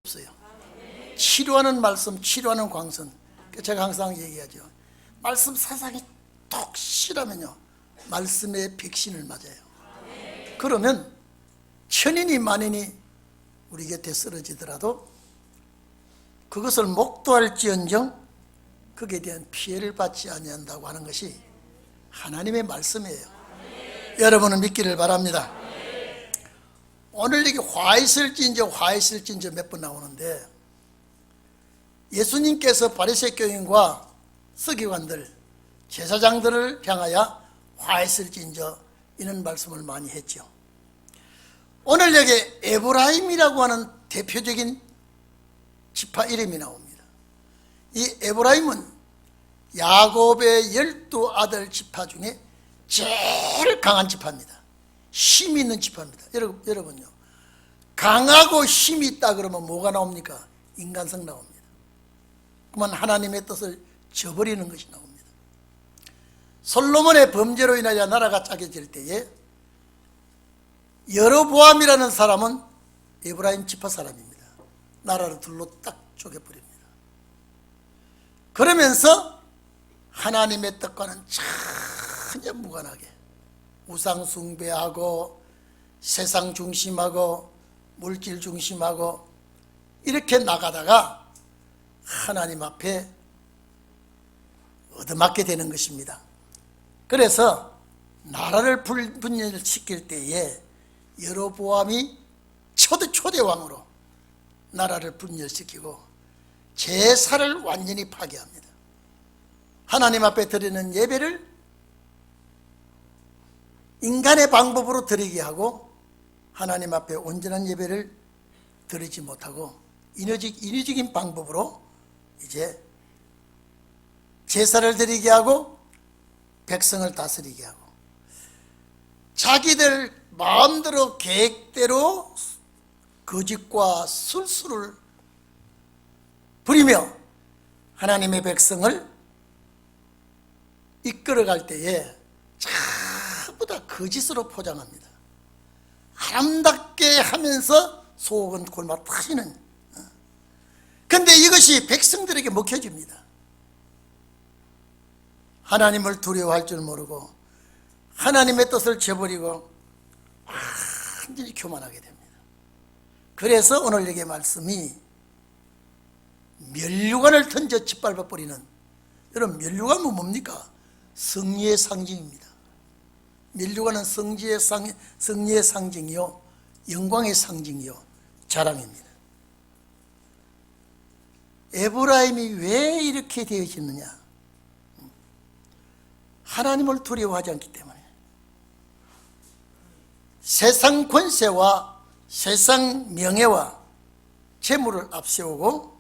없어요. 치료하는 말씀, 치료하는 광선. 제가 항상 얘기하죠. 말씀 사상이 톡 실하면요, 말씀의 백신을 맞아요. 그러면 천인이 만인이 우리 곁에 쓰러지더라도 그것을 목도할지언정 거기에 대한 피해를 받지 아니한다고 하는 것이 하나님의 말씀이에요. 여러분은 믿기를 바랍니다. 오늘 여기 화 있을진저 몇 번 나오는데, 예수님께서 바리새교인과 서기관들, 제사장들을 향하여 화 있을진저 이런 말씀을 많이 했죠. 오늘 여기 에브라임이라고 하는 대표적인 지파 이름이 나옵니다. 이 에브라임은 야곱의 12아들 지파 중에 제일 강한 지파입니다. 힘이 있는 지파입니다. 여러분요, 강하고 힘이 있다 그러면 뭐가 나옵니까? 인간성 나옵니다. 그러면 하나님의 뜻을 저버리는 것이 나옵니다. 솔로몬의 범죄로 인하여 나라가 짜겨질 때에 여로보암이라는 사람은 에브라임 지파 사람입니다. 나라를 둘로 딱 쪼개버립니다. 그러면서 하나님의 뜻과는 전혀 무관하게 우상 숭배하고 세상 중심하고 물질 중심하고 이렇게 나가다가 하나님 앞에 얻어맞게 되는 것입니다. 그래서 나라를 분열시킬 때에 여로보암이 초대 왕으로 나라를 분열시키고 제사를 완전히 파괴합니다. 하나님 앞에 드리는 예배를 인간의 방법으로 드리게 하고 하나님 앞에 온전한 예배를 드리지 못하고 인위적인 방법으로 이제 제사를 드리게 하고 백성을 다스리게 하고 자기들 마음대로 계획대로 거짓과 술수를 부리며 하나님의 백성을 이끌어갈 때에 전부 다 거짓으로 포장합니다. 아름답게 하면서 속은 골마 터지는. 그런데 이것이 백성들에게 먹혀집니다. 하나님을 두려워할 줄 모르고 하나님의 뜻을 저버리고 완전히 교만하게 됩니다. 그래서 오늘 여기 말씀이 면류관을 던져 짓밟아 버리는, 여러분 면류관은 뭡니까? 승리의 상징입니다. 면류관은 승리의 상징이요, 영광의 상징이요, 자랑입니다. 에브라임이 왜 이렇게 되어졌느냐? 하나님을 두려워하지 않기 때문에 세상 권세와 세상 명예와 재물을 앞세우고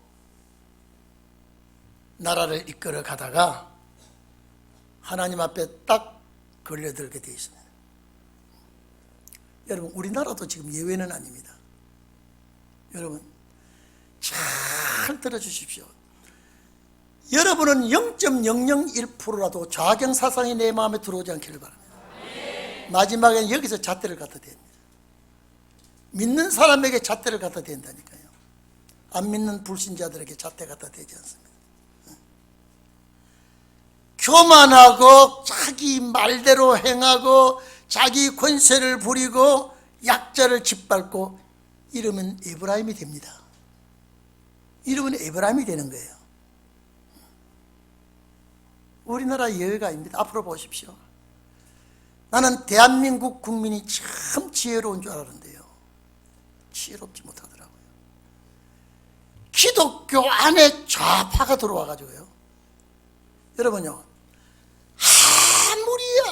나라를 이끌어 가다가 하나님 앞에 딱 걸려들게 되어 있습니다. 여러분 우리나라도 지금 예외는 아닙니다. 여러분 잘 들어주십시오. 여러분은 0.001%라도 좌경 사상이 내 마음에 들어오지 않기를 바랍니다. 마지막에는 여기서 잣대를 갖다 댑니다. 믿는 사람에게 잣대를 갖다 댄다니까요. 안 믿는 불신자들에게 잣대 갖다 대지 않습니다. 교만하고 자기 말대로 행하고 자기 권세를 부리고 약자를 짓밟고 이러면 에브라임이 됩니다. 이러면 에브라임이 되는 거예요. 우리나라 예외가 아닙니다. 앞으로 보십시오. 나는 대한민국 국민이 참 지혜로운 줄 알았는데요, 지혜롭지 못하더라고요. 기독교 안에 좌파가 들어와가지고요, 여러분요,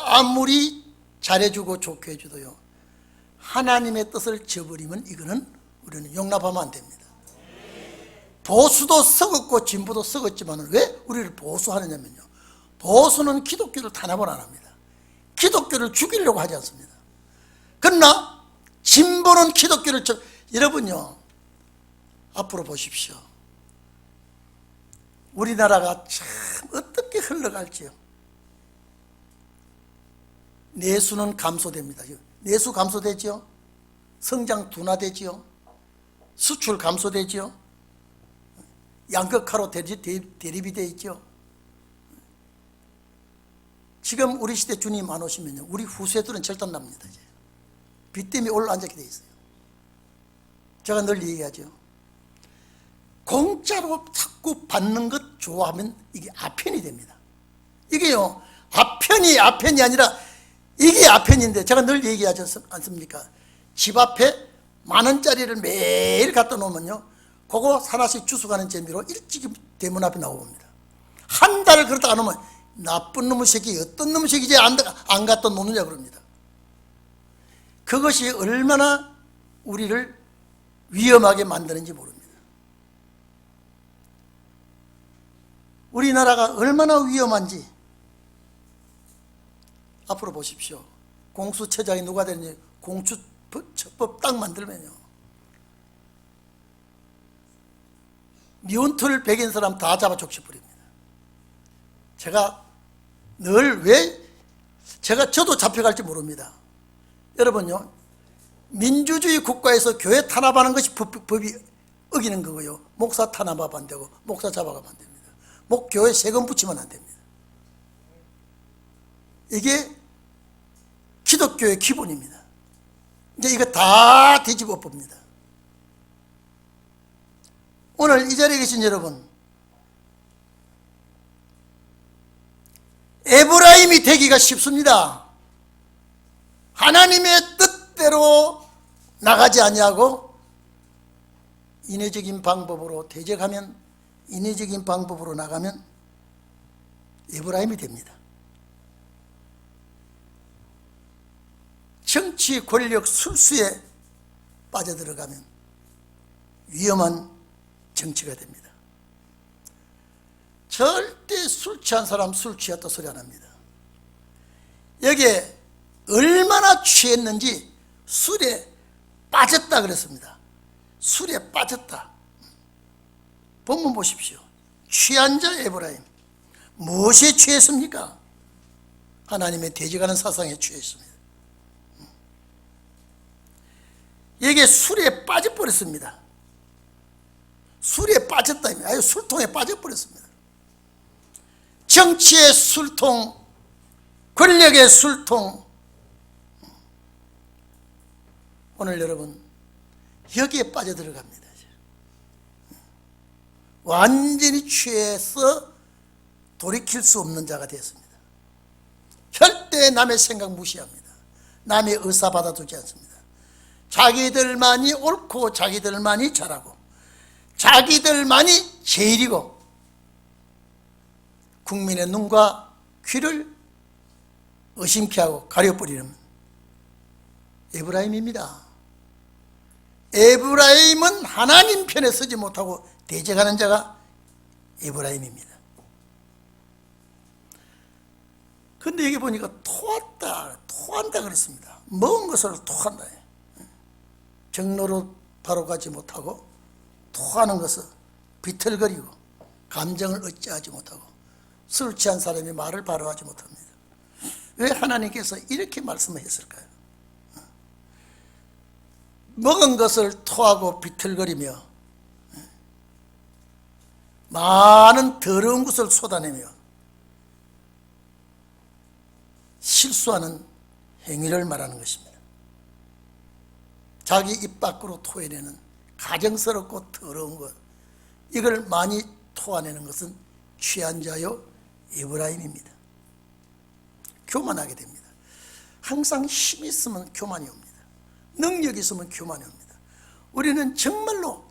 아무리 잘해주고 좋게 해줘도요, 하나님의 뜻을 저버리면 이거는 우리는 용납하면 안 됩니다. 보수도 썩었고 진보도 썩었지만 왜 우리를 보수하느냐면요, 보수는 기독교를 탄압을 안 합니다. 기독교를 죽이려고 하지 않습니다. 그러나 진보는 기독교를 여러분요, 앞으로 보십시오. 우리나라가 참 어떻게 흘러갈지요. 내수는 감소됩니다. 내수 감소되지요. 성장 둔화되지요. 수출 감소되지요. 양극화로 대립이 되어 있죠. 지금 우리 시대 주님 안 오시면요, 우리 후세들은 절단납니다. 이제 빚 때문에 올라앉게 되어 있어요. 제가 늘 얘기하죠. 공짜로 자꾸 받는 것 좋아하면 이게 아편이 됩니다. 이게요, 아편이 아니라 이게 아편인데, 제가 늘 얘기하지 않습니까? 집 앞에 10,000원짜리를 매일 갖다 놓으면요, 그거 하나씩 주워가는 재미로 일찍이 대문 앞에 나옵니다. 한 달을 그러다 안 오면 나쁜 놈의 새끼, 어떤 놈의 새끼지 안 갖다 놓느냐 그럽니다. 그것이 얼마나 우리를 위험하게 만드는지 모릅니다. 우리나라가 얼마나 위험한지 앞으로 보십시오. 공수처장이 누가 되는지 공수처법 딱 만들면요, 미운털 베긴 사람 다 잡아 족쳐버립니다. 제가 늘 저도 잡혀갈지 모릅니다. 여러분요, 민주주의 국가에서 교회 탄압하는 것이 법이 어기는 거고요, 목사 탄압하면 안 되고 목사 잡아가면 안 됩니다. 교회 세금 붙이면 안 됩니다. 이게 기독교의 기본입니다. 이제 이거 다 뒤집어 봅니다. 오늘 이 자리에 계신 여러분, 에브라임이 되기가 쉽습니다. 하나님의 뜻대로 나가지 아니하고 인위적인 방법으로 대적하면, 인위적인 방법으로 나가면 에브라임이 됩니다. 정치, 권력, 술수에 빠져들어가면 위험한 정치가 됩니다. 절대 술 취한 사람 술 취했다 소리 안 합니다. 여기에 얼마나 취했는지 술에 빠졌다 그랬습니다. 술에 빠졌다. 본문 보십시오. 취한 자 에브라임, 무엇에 취했습니까? 하나님의 대적하는 사상에 취했습니다. 여기에 술에 빠져버렸습니다. 술에 빠졌다, 아유 술통에 빠져버렸습니다. 정치의 술통, 권력의 술통. 오늘 여러분 여기에 빠져들어갑니다. 완전히 취해서 돌이킬 수 없는 자가 되었습니다. 절대 남의 생각 무시합니다. 남의 의사 받아두지 않습니다. 자기들만이 옳고 자기들만이 잘하고 자기들만이 제일이고 국민의 눈과 귀를 의심케 하고 가려버리는 에브라임입니다. 에브라임은 하나님 편에 서지 못하고 대적하는 자가 에브라임입니다. 근데 여기 보니까 토한다 그랬습니다. 먹은 것을 토한다. 정로로 바로 가지 못하고 토하는 것을 비틀거리고 감정을 어찌하지 못하고 술 취한 사람이 말을 바로 하지 못합니다. 왜 하나님께서 이렇게 말씀을 했을까요? 먹은 것을 토하고 비틀거리며 많은 더러운 것을 쏟아내며 실수하는 행위를 말하는 것입니다. 자기 입 밖으로 토해내는 가정스럽고 더러운 것, 이걸 많이 토해내는 것은 취한 자요 에브라임입니다. 교만하게 됩니다. 항상 힘이 있으면 교만이 옵니다. 능력이 있으면 교만이 옵니다. 우리는 정말로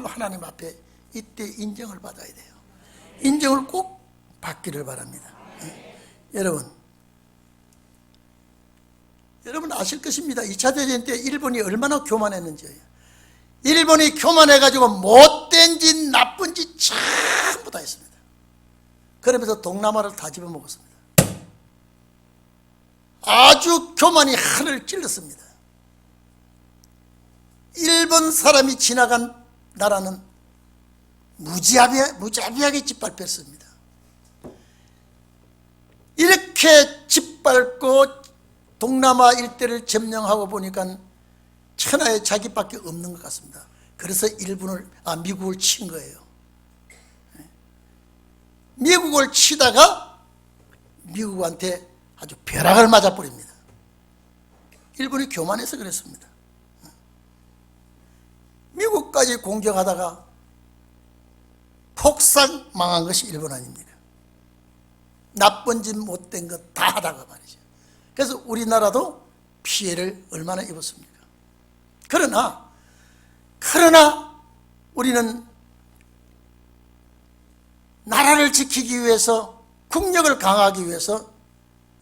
하나님 앞에 이때 인정을 받아야 돼요. 인정을 꼭 받기를 바랍니다. 여러분 아실 것입니다. 2차 대전 때 일본이 얼마나 교만했는지. 일본이 교만해가지고 못된 짓, 나쁜 짓 전부 다 했습니다. 그러면서 동남아를 다 집어먹었습니다. 아주 교만이 하늘을 찔렀습니다. 일본 사람이 지나간 나라는 무자비하게 짓밟혔습니다. 이렇게 짓밟고 동남아 일대를 점령하고 보니까 천하에 자기밖에 없는 것 같습니다. 그래서 미국을 친 거예요. 미국을 치다가 미국한테 아주 벼락을 맞아버립니다. 일본이 교만해서 그랬습니다. 미국까지 공격하다가 폭삭 망한 것이 일본 아닙니까? 나쁜 짓 못된 것 다 하다가 말이죠. 그래서 우리나라도 피해를 얼마나 입었습니까? 그러나 우리는 나라를 지키기 위해서, 국력을 강화하기 위해서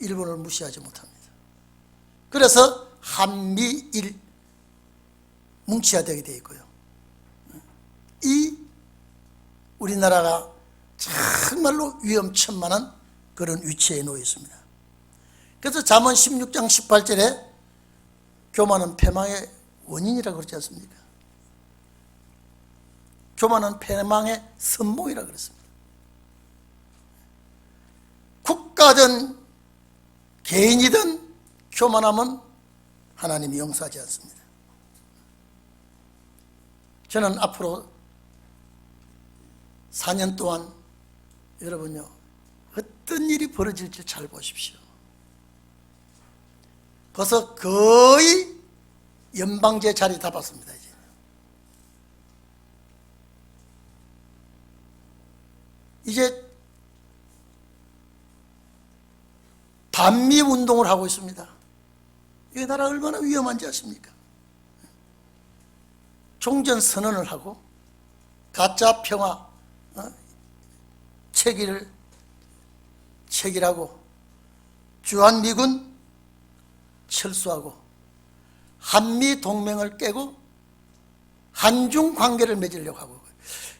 일본을 무시하지 못합니다. 그래서 한미일 뭉쳐야 되게 되어 있고요. 이 우리나라가 정말로 위험천만한 그런 위치에 놓여 있습니다. 그래서 잠언 16장 18절에 교만은 패망의 원인이라고 그러지 않습니까? 교만은 패망의 선봉이라고 그랬습니다. 국가든 개인이든 교만하면 하나님이 용서하지 않습니다. 저는 앞으로 4년 동안 여러분요, 어떤 일이 벌어질지 잘 보십시오. 벌써 거의 연방제 자리 잡았습니다. 이제 반미 운동을 하고 있습니다. 이 나라 얼마나 위험한지 아십니까? 종전 선언을 하고 가짜 평화 체결하고 주한미군 철수하고 한미 동맹을 깨고 한중 관계를 맺으려고 하고,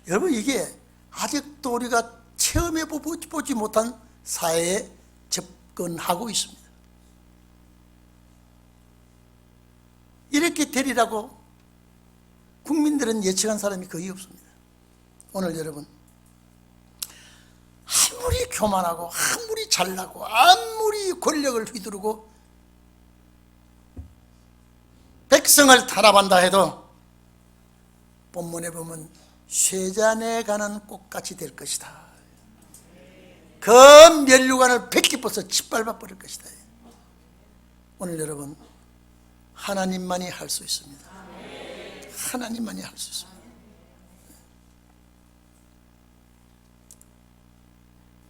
여러분 이게 아직도 우리가 체험해 보지 못한 사회에 접근하고 있습니다. 이렇게 되리라고 국민들은 예측한 사람이 거의 없습니다. 오늘 여러분, 아무리 교만하고 아무리 잘나고 아무리 권력을 휘두르고 백성을 탄압한다 해도 본문에 보면 쇠잔에 가는 꽃같이 될 것이다. 그 면류관을 베끼버서 짓밟아 버릴 것이다. 오늘 여러분, 하나님만이 할 수 있습니다. 하나님만이 할 수 있습니다.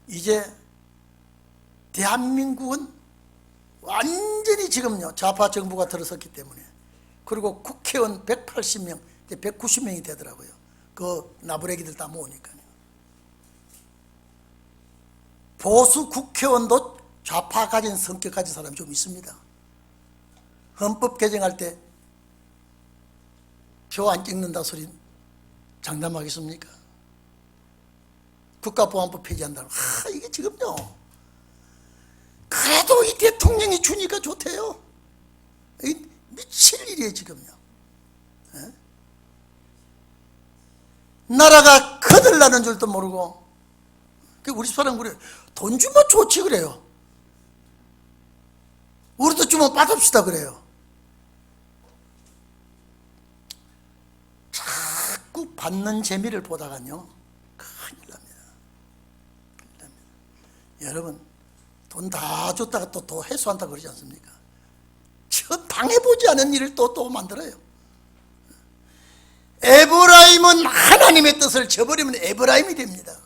이제 대한민국은 완전히 지금요 좌파 정부가 들어섰기 때문에, 그리고 국회의원 180명, 190명이 되더라고요. 그 나부레기들 다 모으니까요. 보수 국회의원도 좌파 가진 성격 가진 사람이 좀 있습니다. 헌법 개정할 때 표 안 찍는다 소리 장담하겠습니까? 국가보안법 폐지한다고. 이게 지금요, 그래도 이 대통령이 주니까 좋대요. 이 미칠 일이에요 지금요. 에? 나라가 거들나는 줄도 모르고, 우리 사람 그래요. 돈 주면 좋지 그래요. 우리도 주면 받읍시다 그래요. 자꾸 받는 재미를 보다가요 큰일 납니다. 여러분, 돈 다 줬다가 또 회수한다 그러지 않습니까? 저 당해보지 않은 일을 또 만들어요. 에브라임은 하나님의 뜻을 저버리면 에브라임이 됩니다.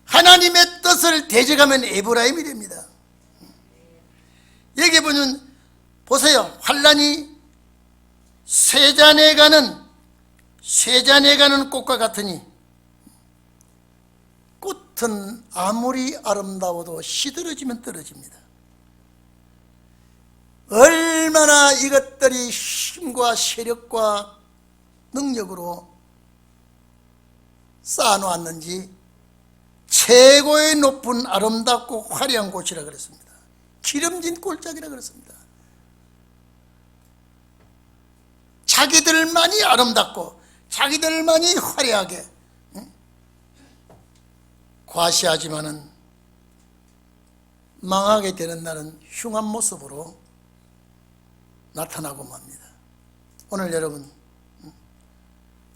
하나님의 뜻을 대적하면 에브라임이 됩니다. 여기 보면 보세요. 환란이 쇠잔에 가는 꽃과 같으니, 꽃은 아무리 아름다워도 시들어지면 떨어집니다. 얼마나 이것들이 힘과 세력과 능력으로 쌓아놓았는지 최고의 높은 아름답고 화려한 꽃이라 그랬습니다. 기름진 꼴짝이라 그랬습니다. 자기들만이 아름답고 자기들만이 화려하게 과시하지만은 망하게 되는 날은 흉한 모습으로 나타나고 맙니다. 오늘 여러분,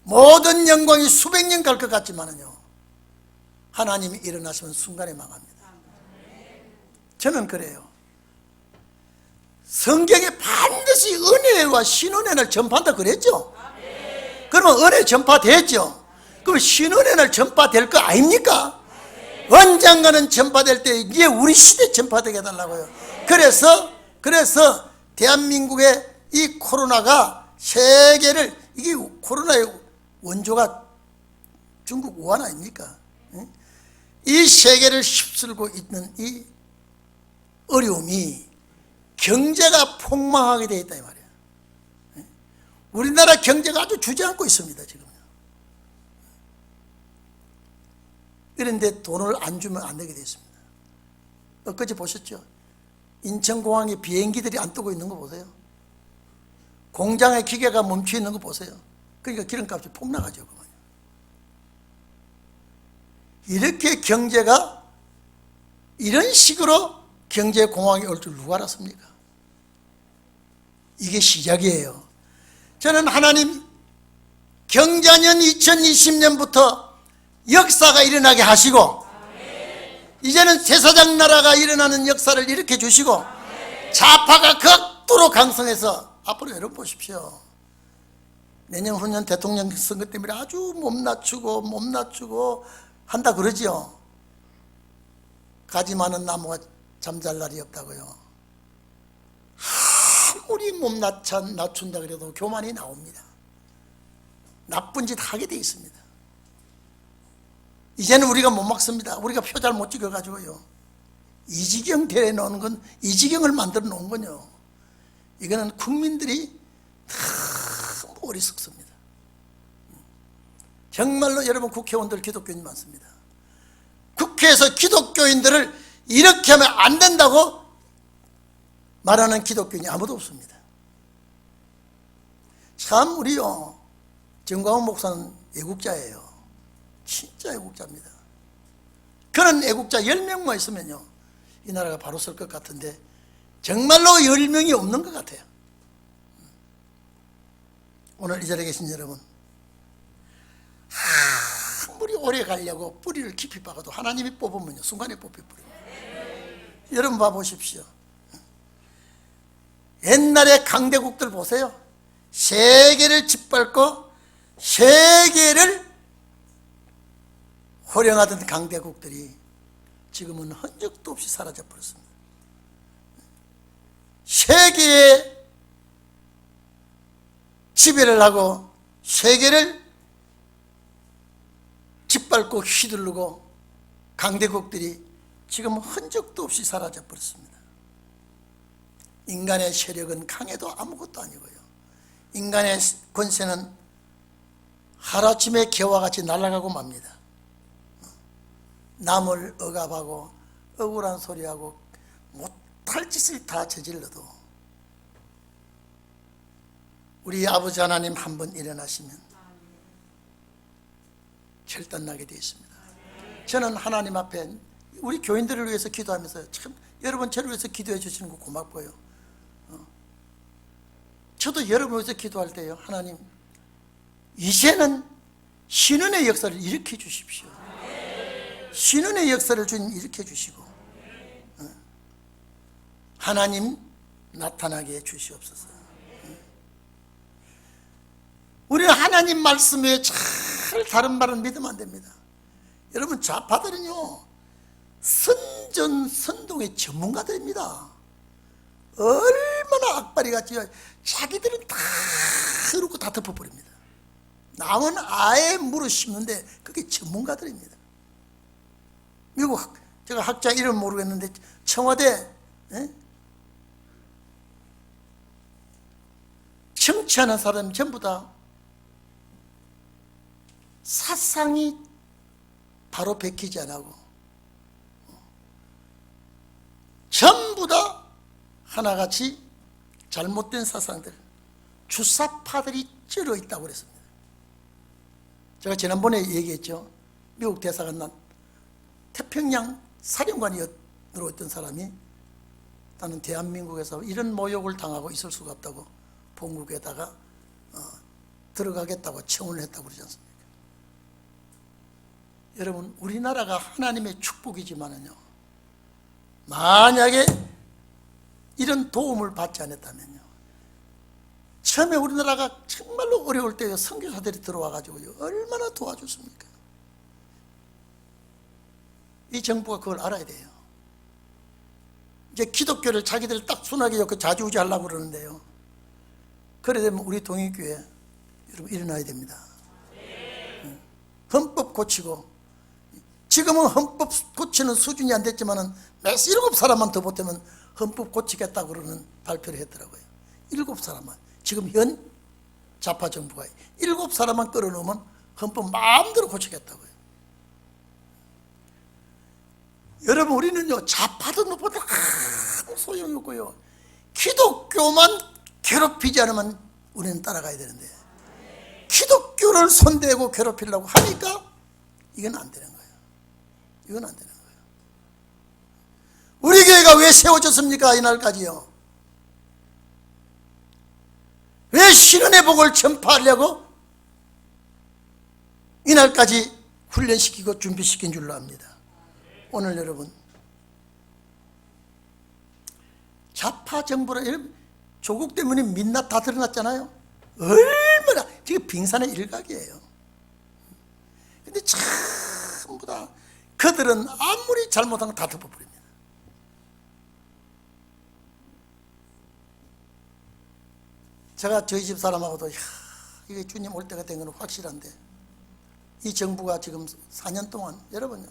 모든 영광이 수백 년 갈 것 같지만은요, 하나님이 일어나시면 순간에 망합니다. 저는 그래요. 성경에 반드시 은혜와 신은혜를 전파한다 그랬죠. 그러면 은혜 전파됐죠. 그럼 신은혜를 전파될 거 아닙니까? 언젠가는 전파될 때 이게 우리 시대에 전파되게 해달라고요. 그래서 대한민국의 이 코로나가 세계를, 이게 코로나의 원조가 중국 우한 아닙니까? 이 세계를 휩쓸고 있는 이 어려움이 경제가 폭망하게 되어 있다 이 말이에요. 우리나라 경제가 아주 주저앉고 있습니다 지금. 그런데 돈을 안 주면 안 되게 되어 있습니다. 엊그제 보셨죠? 인천공항에 비행기들이 안 뜨고 있는 거 보세요. 공장의 기계가 멈춰 있는 거 보세요. 그러니까 기름값이 폭락하죠. 이렇게 경제가, 이런 식으로 경제 공황이 올 줄 누가 알았습니까? 이게 시작이에요. 저는 하나님 경자년 2020년부터 역사가 일어나게 하시고, 이제는 제사장 나라가 일어나는 역사를 일으켜 주시고, 좌파가 극도로 강성해서 앞으로 여러분 보십시오. 내년 후년 대통령 선거 때문에 아주 몸 낮추고 한다 그러지요. 가지 많은 나무가 잠잘 날이 없다고요. 아무리 몸 낮춘다 그래도 교만이 나옵니다. 나쁜 짓 하게 돼 있습니다. 이제는 우리가 못 막습니다. 우리가 표 잘 못 찍어가지고요. 이지경 대회 놓은 건, 이지경을 만들어 놓은 건요, 이거는 국민들이 너무 어리석습니다. 정말로 여러분 국회의원들 기독교인 많습니다. 국회에서 기독교인들을 이렇게 하면 안 된다고 말하는 기독교인이 아무도 없습니다. 참 우리요, 정광훈 목사는 애국자예요. 진짜 애국자입니다. 그런 애국자 10명만 있으면요, 이 나라가 바로 설 것 같은데 정말로 10명이 없는 것 같아요. 오늘 이 자리에 계신 여러분, 아무리 오래 가려고 뿌리를 깊이 박아도 하나님이 뽑으면요 순간에 뽑혀버립니다. 여러분 봐보십시오. 옛날에 강대국들 보세요. 세계를 짓밟고 세계를 호령하던 강대국들이 지금은 흔적도 없이 사라져 버렸습니다. 세계에 지배를 하고 세계를 짓밟고 휘두르고 강대국들이 지금 흔적도 없이 사라져 버렸습니다. 인간의 세력은 강해도 아무것도 아니고요, 인간의 권세는 하루아침에 개와 같이 날아가고 맙니다. 남을 억압하고 억울한 소리하고 못할 짓을 다 저질러도 우리 아버지 하나님 한 번 일어나시면 결단나게 되어 있습니다. 저는 하나님 앞에 우리 교인들을 위해서 기도하면서 참 여러분 저를 위해서 기도해 주시는 거 고맙고요, 저도 여러분을 위해서 기도할 때요, 하나님 이제는 신은의 역사를 일으켜 주십시오. 신은의 역사를 주님 일으켜 주시고 하나님 나타나게 해 주시옵소서. 우리는 하나님 말씀에 잘 다른 말은 믿으면 안 됩니다. 여러분 좌파들은요 선전선동의 전문가들입니다. 얼마나 악바리 같지. 자기들은 다 흐르고 다 덮어버립니다. 남은 아예 물어 씹는데 그게 전문가들입니다. 미국 제가 학자 이름 모르겠는데 청와대 정치하는 사람 전부 다 사상이 바로 베끼지 않고 전부 다 하나같이 잘못된 사상들, 주사파들이 쩔어 있다고 그랬습니다. 제가 지난번에 얘기했죠. 미국 대사관 태평양 사령관으로 있던 사람이 나는 대한민국에서 이런 모욕을 당하고 있을 수가 없다고 본국에다가 들어가겠다고 청원을 했다고 그러지 않습니까? 여러분, 우리나라가 하나님의 축복이지만은요, 만약에 이런 도움을 받지 않았다면요, 처음에 우리나라가 정말로 어려울 때 선교사들이 들어와가지고요, 얼마나 도와줬습니까? 이 정부가 그걸 알아야 돼요. 이제 기독교를 자기들 딱 순하게 엮고 좌지우지하려고 그러는데요, 그래 되면 우리 동익교회 여러분 일어나야 됩니다. 헌법 고치고, 지금은 헌법 고치는 수준이 안 됐지만은 매 7사람만 더 보태면 헌법 고치겠다고 그러는 발표를 했더라고요. 7사람만. 지금 현 좌파 정부가 7사람만 끌어놓으면 헌법 마음대로 고치겠다고요. 여러분, 우리는요, 좌파도 누구보다 아무 소용이 없고요, 기독교만 괴롭히지 않으면 우리는 따라가야 되는데, 기독교를 손대고 괴롭히려고 하니까 이건 안 되는 거예요. 이건 안 되는 거예요. 우리 교회가 왜 세워졌습니까? 이날까지요. 왜 신은의 복을 전파하려고 이날까지 훈련시키고 준비시킨 줄로 압니다. 오늘 여러분, 좌파 정부라, 조국 때문에 민낯 다 드러났잖아요. 얼마나 지금 빙산의 일각이에요. 근데 전부 다 그들은 아무리 잘못한 거 다 덮어버립니다. 제가 저희 집 사람하고도 이게 주님 올 때가 된 건 확실한데, 이 정부가 지금 4년 동안, 여러분요,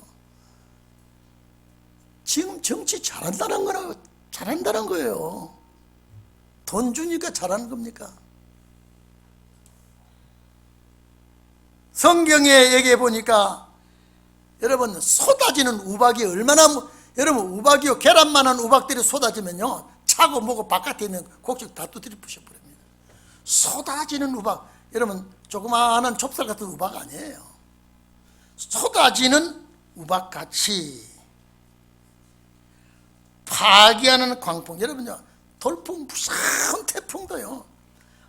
지금 정치 잘한다는 거나 잘한다는 거예요. 돈 주니까 잘하는 겁니까? 성경에 얘기해 보니까 여러분, 쏟아지는 우박이 얼마나, 여러분, 우박이요, 계란만한 우박들이 쏟아지면요, 차고 뭐고 바깥에 있는 곡식 다 두드려 부셔버립니다. 쏟아지는 우박, 여러분, 조그마한 좁쌀 같은 우박 아니에요. 쏟아지는 우박같이 파괴하는 광풍. 여러분요, 돌풍, 무서운 태풍도요,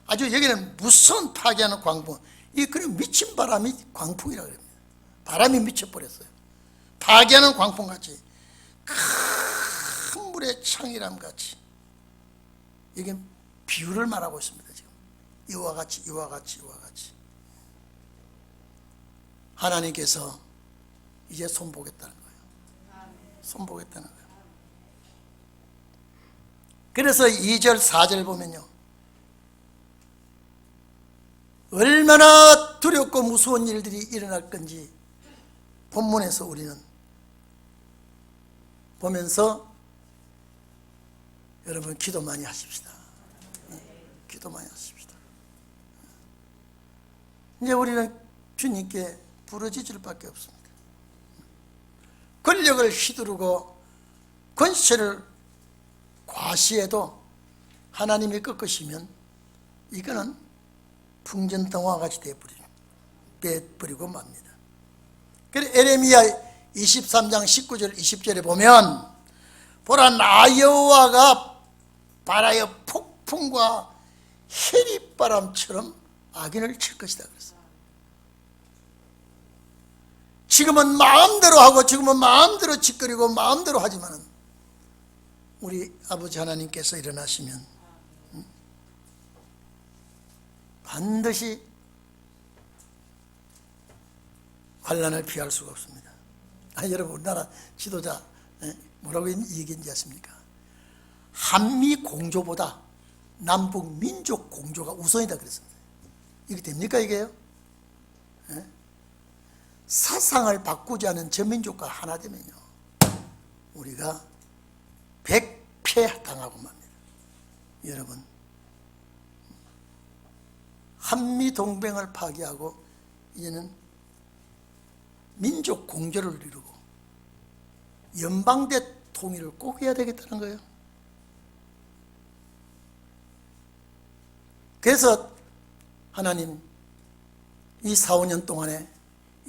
아주 여기는 무서운 파괴하는 광풍, 이 그냥 미친 바람이 광풍이라고 합니다. 바람이 미쳐버렸어요. 파괴하는 광풍같이, 큰 물의 창이람같이, 이게 비유를 말하고 있습니다. 지금 이와 같이, 이와 같이, 이와 같이 하나님께서 이제 손보겠다는 거예요. 손보겠다는 거예요. 그래서 2절 4절 보면요, 얼마나 두렵고 무서운 일들이 일어날 건지 본문에서 우리는 보면서, 여러분, 기도 많이 하십시다. 기도 많이 하십시다. 이제 우리는 주님께 부르짖을 밖에 없습니다. 권력을 휘두르고 권세를 과시해도 하나님이 꺾으시면 이거는 풍전등화와 같이 되어버리고 맙니다. 그래서 에레미야 23장 19절 20절에 보면, 보라, 나 여호와가 바라여 폭풍과 해리바람처럼 악인을 칠 것이다 그랬어요. 지금은 마음대로 하고, 지금은 마음대로 짓거리고 마음대로 하지만은 우리 아버지 하나님께서 일어나시면 반드시 환난을 피할 수가 없습니다. 여러분, 우리나라 지도자 뭐라고 얘기했는지 아십니까? 한미 공조보다 남북 민족 공조가 우선이다 그랬습니다. 이게 됩니까, 이게요? 사상을 바꾸지 않은 저민족과 하나 되면요, 우리가 백패당하고 맙니다. 여러분, 한미 동맹을 파기하고 이제는 민족 공조를 이루고 연방대 통일을 꼭 해야 되겠다는 거예요. 그래서 하나님, 이 4, 5년 동안에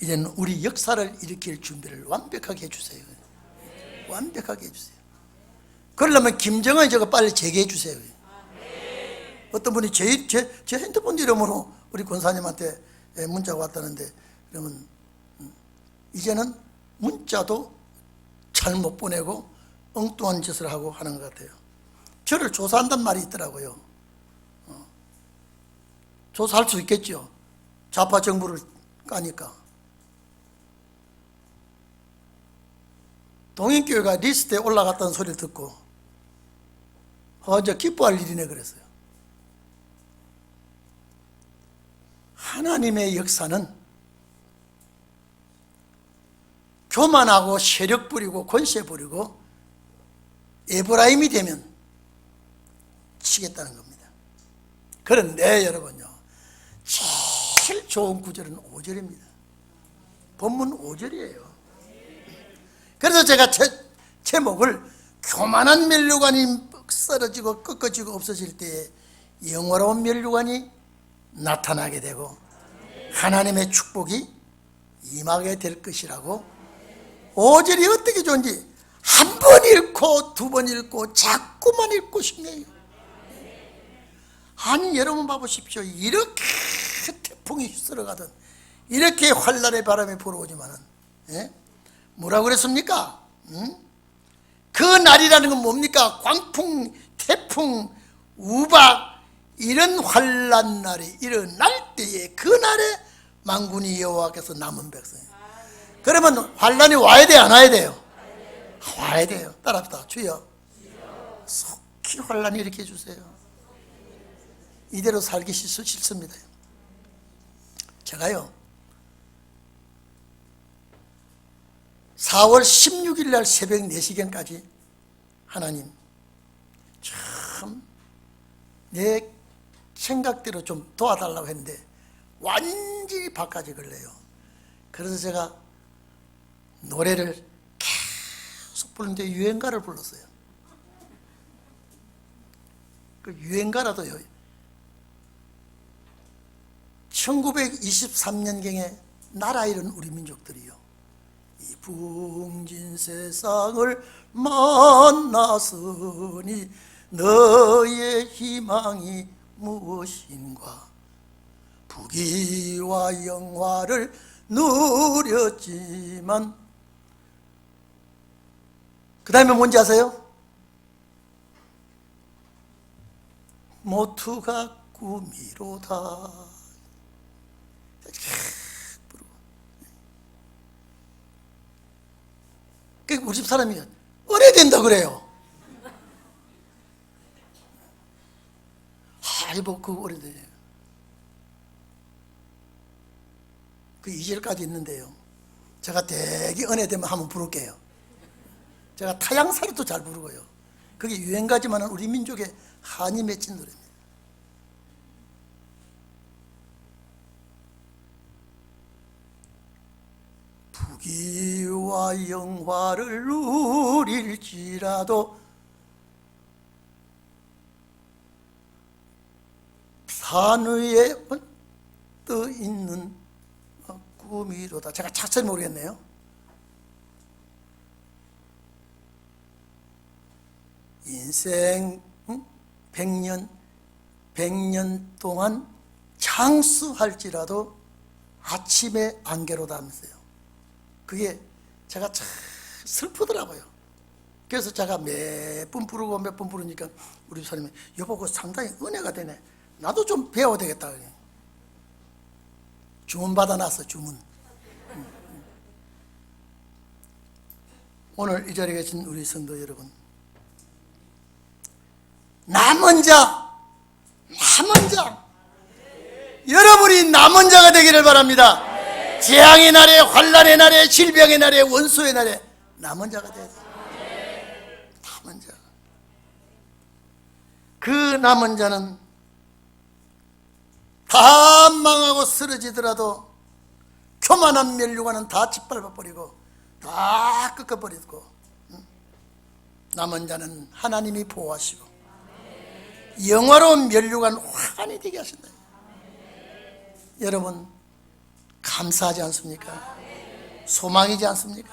이제는 우리 역사를 일으킬 준비를 완벽하게 해주세요. 완벽하게 해주세요. 그러려면 김정은이 저거 빨리 재개해 주세요. 어떤 분이 제 핸드폰 이름으로 우리 권사님한테 문자가 왔다는데, 그러면 이제는 문자도 잘못 보내고 엉뚱한 짓을 하고 하는 것 같아요. 저를 조사한단 말이 있더라고요. 조사할 수 있겠죠. 좌파 정부를 까니까. 동인교회가 리스트에 올라갔다는 소리를 듣고 이제 기뻐할 일이네 그랬어요. 하나님의 역사는 교만하고 세력 부리고 권세 부리고 에브라임이 되면 치겠다는 겁니다. 그런데 여러분요, 제일 좋은 구절은 5절입니다. 본문 5절이에요. 그래서 제가 제목을 교만한 면류관이 쓰러지고 꺾어지고 없어질 때에 영화로운 면류관이 나타나게 되고 하나님의 축복이 임하게 될 것이라고 5절이 어떻게 좋은지 한 번 읽고 두 번 읽고 자꾸만 읽고 싶네요. 아니 여러분 봐보십시오. 이렇게 태풍이 휩쓸어가든 이렇게 환란의 바람이 불어오지만은 뭐라고 그랬습니까? 그 날이라는 건 뭡니까? 광풍, 태풍, 우박 이런 환란 날이 일어날 때에 그 날에 만군의 여호와께서 남은 백성. 그러면 환란이 와야 돼, 안 와야 돼요? 와야 돼요. 따라합시다. 주여, 속히 환란이 일으켜 주세요. 이대로 살기 싫습니다. 제가요 4월 16일 날 새벽 4시경까지 하나님 참 내 생각대로 좀 도와달라고 했는데 완전히 바꿔지 걸려요. 그래서 제가 노래를 계속 부르는데 유행가를 불렀어요. 그 유행가라도요 1923년경에 나라 잃은 우리 민족들이요 이 붕진 세상을 만났으니 너의 희망이 무엇인가 부귀와 영화를 누렸지만 그 다음에 뭔지 아세요? 모두가 꿈이로다. 우리 집 사람이 오래된다 그래요. 아이고 그거 오래돼요. 그 2절까지 있는데요 제가 되게 은혜되면 한번 부를게요. 제가 타양사리도 잘 부르고요. 그게 유행가지만 우리 민족의 한이 맺힌 노래입니다. 부귀와 영화를 누릴지라도 산 위에 떠 있는 꿈이로다. 제가 자세히 모르겠네요. 인생 100년 동안 장수할지라도 아침에 안개로다 하면서요. 그게 제가 참 슬프더라고요. 그래서 제가 몇 번 부르고 몇 번 부르니까 우리 사람이 여보 그거 상당히 은혜가 되네. 나도 좀 배워야 되겠다. 주문 받아놨어. 주문. 오늘 이 자리에 계신 우리 성도 여러분, 남은 자 여러분이 남은 자가 되기를 바랍니다. 재앙의 날에, 환란의 날에, 질병의 날에, 원수의 날에 남은 자가 돼야 돼요. 남은 자. 그 남은 자는 다 망하고 쓰러지더라도 교만한 면류관은 다 짓밟아버리고 다 꺾어버리고 남은 자는 하나님이 보호하시고 영화로운 면류관 화관이 되게 하신다. 여러분 감사하지 않습니까? 소망이지 않습니까?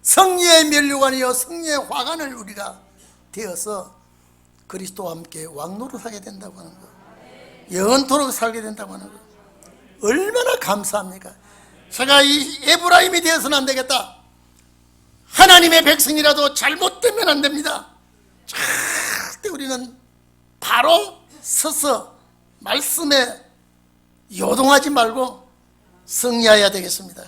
승리의 면류관이요 승리의 화관을 우리가 되어서 그리스도와 함께 왕노릇하게 된다고 하는 것, 영원토록 살게 된다고 하는 것, 얼마나 감사합니까? 제가 이 에브라임이 되어서는 안 되겠다. 하나님의 백성이라도 잘못되면 안 됩니다. 절대 우리는 바로 서서 말씀에 요동하지 말고 승리해야 되겠습니다.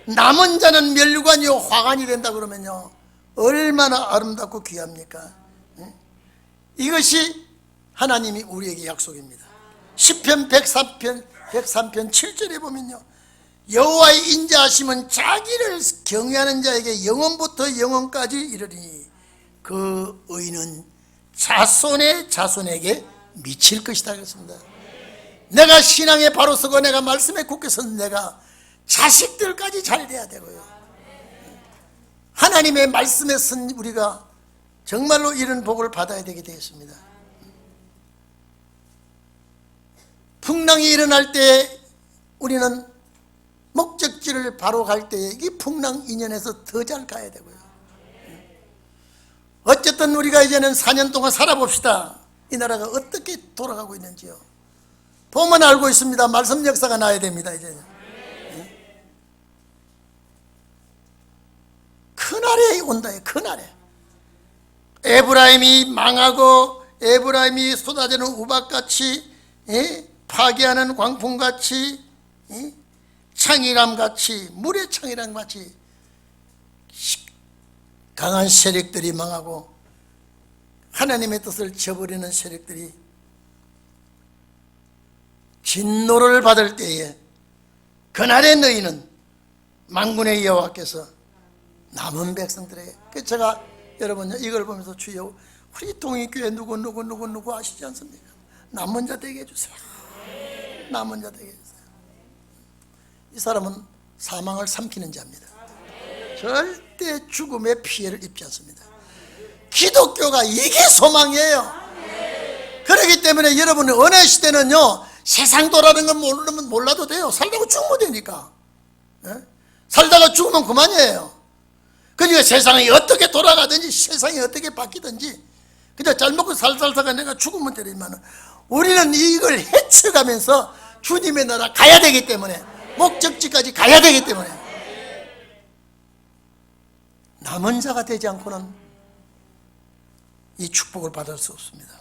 남은 자는 면류관이요 화관이 된다 그러면요, 얼마나 아름답고 귀합니까? 이것이 하나님이 우리에게 약속입니다. 시편 103편 7절에 보면요, 여호와의 인자하심은 자기를 경외하는 자에게 영원부터 영원까지 이르리니 그 의는 자손의 자손에게 미칠 것이다 그랬습니다. 내가 신앙에 바로 서고 내가 말씀에 굳게 선 내가 자식들까지 잘 돼야 되고요, 하나님의 말씀에 선 우리가 정말로 이런 복을 받아야 되게 되었습니다. 풍랑이 일어날 때 우리는 목적지를 바로 갈 때에 이 풍랑 인연에서 더 잘 가야 되고요. 어쨌든 우리가 이제는 4년 동안 살아봅시다. 이 나라가 어떻게 돌아가고 있는지요. 보면 알고 있습니다. 말씀 역사가 나야 됩니다. 이제 그날에 온다. 그날에 에브라임이 망하고 에브라임이 쏟아지는 우박같이, 파괴하는 광풍같이, 창이람같이, 물의 창이람같이 강한 세력들이 망하고 하나님의 뜻을 저버리는 세력들이 진노를 받을 때에 그날에 너희는 만군의 여호와께서 남은 백성들에게, 제가 여러분 이걸 보면서 주여 우리 동의교회 누구 아시지 않습니까? 남은 자 되게 해주세요. 남은 자 되게 해주세요. 이 사람은 사망을 삼키는 자입니다. 절대 죽음의 피해를 입지 않습니다. 기독교가 이게 소망이에요. 그렇기 때문에 여러분이 어느 시대는요, 세상 도라는 건 모르면 몰라도 돼요. 살다가 죽으면 되니까. 살다가 죽으면 그만이에요. 그러니까 세상이 어떻게 돌아가든지 세상이 어떻게 바뀌든지 그냥 잘 먹고 살다가 내가 죽으면 되지만 우리는 이걸 헤쳐가면서 주님의 나라 가야 되기 때문에, 목적지까지 가야 되기 때문에 남은 자가 되지 않고는 이 축복을 받을 수 없습니다.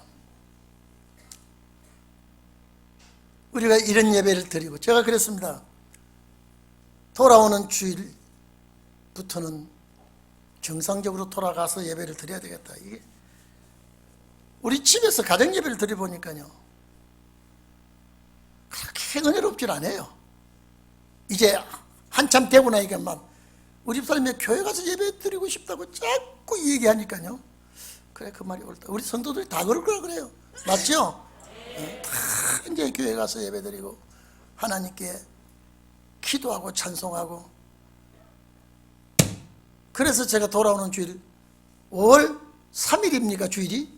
우리가 이런 예배를 드리고, 제가 그랬습니다. 돌아오는 주일부터는 정상적으로 돌아가서 예배를 드려야 되겠다. 이게 우리 집에서 가정 예배를 드려보니까요, 그렇게 은혜롭질 않아요. 이제 한참 되고 나니까 막 우리 집사람이 교회 가서 예배 드리고 싶다고 자꾸 얘기하니까요, 그래 그 말이 옳다. 우리 성도들이 다 그럴 거라 그래요. 맞죠? 다 이제 교회 가서 예배 드리고 하나님께 기도하고 찬송하고. 그래서 제가 돌아오는 주일 5월 3일입니까 주일이?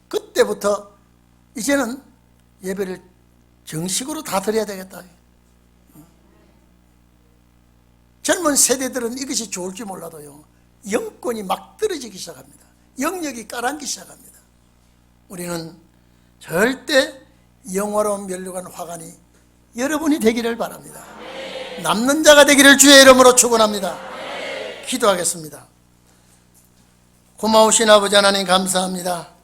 그때부터 이제는 예배를 정식으로 다 드려야 되겠다. 젊은 세대들은 이것이 좋을지 몰라도요, 영권이 막 떨어지기 시작합니다. 영역이 가라앉기 시작합니다. 우리는 절대 영화로운 면류관 화관이 여러분이 되기를 바랍니다. 남는 자가 되기를 주의 이름으로 축원합니다. 기도하겠습니다. 고마우신 아버지 하나님 감사합니다.